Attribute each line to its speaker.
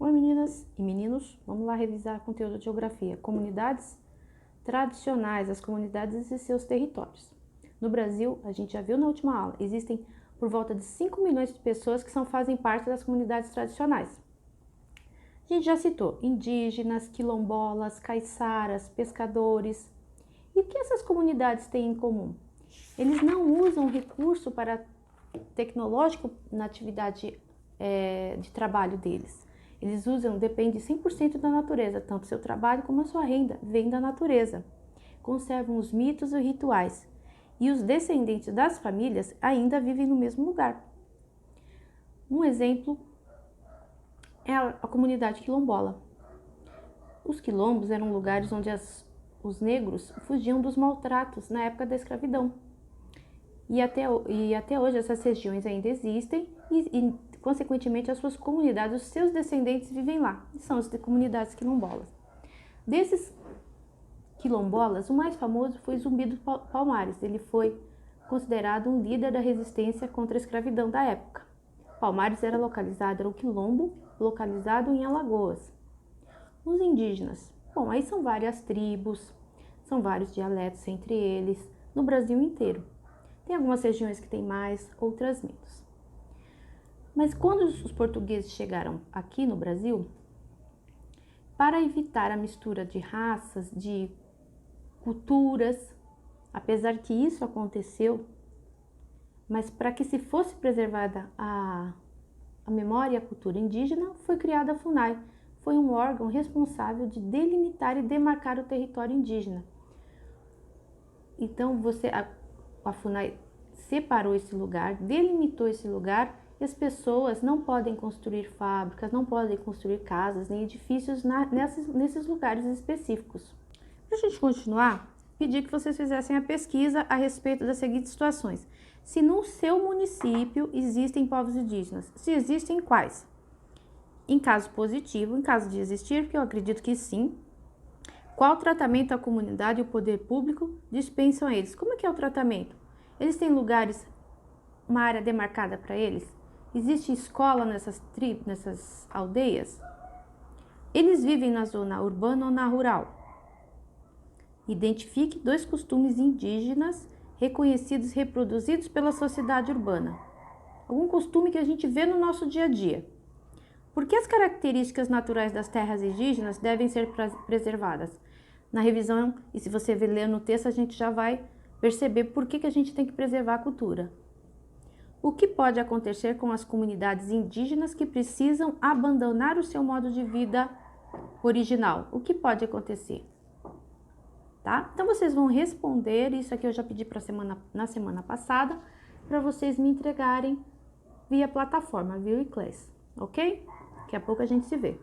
Speaker 1: Oi meninas e meninos, vamos lá revisar conteúdo de geografia. Comunidades tradicionais, as comunidades e seus territórios. No Brasil, a gente já viu na última aula, existem por volta de 5 milhões de pessoas que fazem parte das comunidades tradicionais. A gente já citou indígenas, quilombolas, caiçaras, pescadores. E o que essas comunidades têm em comum? Eles não usam recurso tecnológico na atividade de trabalho deles. Eles depende 100% da natureza, tanto seu trabalho como a sua renda vem da natureza. Conservam os mitos e rituais. E os descendentes das famílias ainda vivem no mesmo lugar. Um exemplo é a comunidade quilombola. Os quilombos eram lugares onde os negros fugiam dos maltratos na época da escravidão. E até hoje essas regiões ainda existem e consequentemente, as suas comunidades, os seus descendentes vivem lá, e são as comunidades quilombolas. Desses quilombolas, o mais famoso foi Zumbi dos Palmares. Ele foi considerado um líder da resistência contra a escravidão da época. Palmares era um quilombo localizado em Alagoas. Os indígenas, bom, aí são várias tribos, são vários dialetos entre eles, no Brasil inteiro. Tem algumas regiões que tem mais, outras menos. Mas quando os portugueses chegaram aqui no Brasil, para evitar a mistura de raças, de culturas, apesar que isso aconteceu, mas para que se fosse preservada a memória e a cultura indígena, foi criada a FUNAI. Foi um órgão responsável de delimitar e demarcar o território indígena. Então, a FUNAI separou esse lugar, delimitou esse lugar, e as pessoas não podem construir fábricas, não podem construir casas nem edifícios nesses lugares específicos. Para a gente continuar, pedi que vocês fizessem a pesquisa a respeito das seguintes situações. Se no seu município existem povos indígenas, se existem, quais? Em caso positivo, em caso de existir, que eu acredito que sim, qual tratamento a comunidade e o poder público dispensam a eles? Como é que é o tratamento? Eles têm lugares, uma área demarcada para eles? Existe escola nessas aldeias? Eles vivem na zona urbana ou na rural? Identifique 2 costumes indígenas reconhecidos e reproduzidos pela sociedade urbana. Algum costume que a gente vê no nosso dia a dia. Por que as características naturais das terras indígenas devem ser preservadas? Na revisão, e se você ler no texto, a gente já vai perceber por que a gente tem que preservar a cultura. O que pode acontecer com as comunidades indígenas que precisam abandonar o seu modo de vida original? O que pode acontecer? Tá? Então, vocês vão responder, isso aqui eu já pedi na semana passada, para vocês me entregarem via plataforma, via eClass, ok? Daqui a pouco a gente se vê.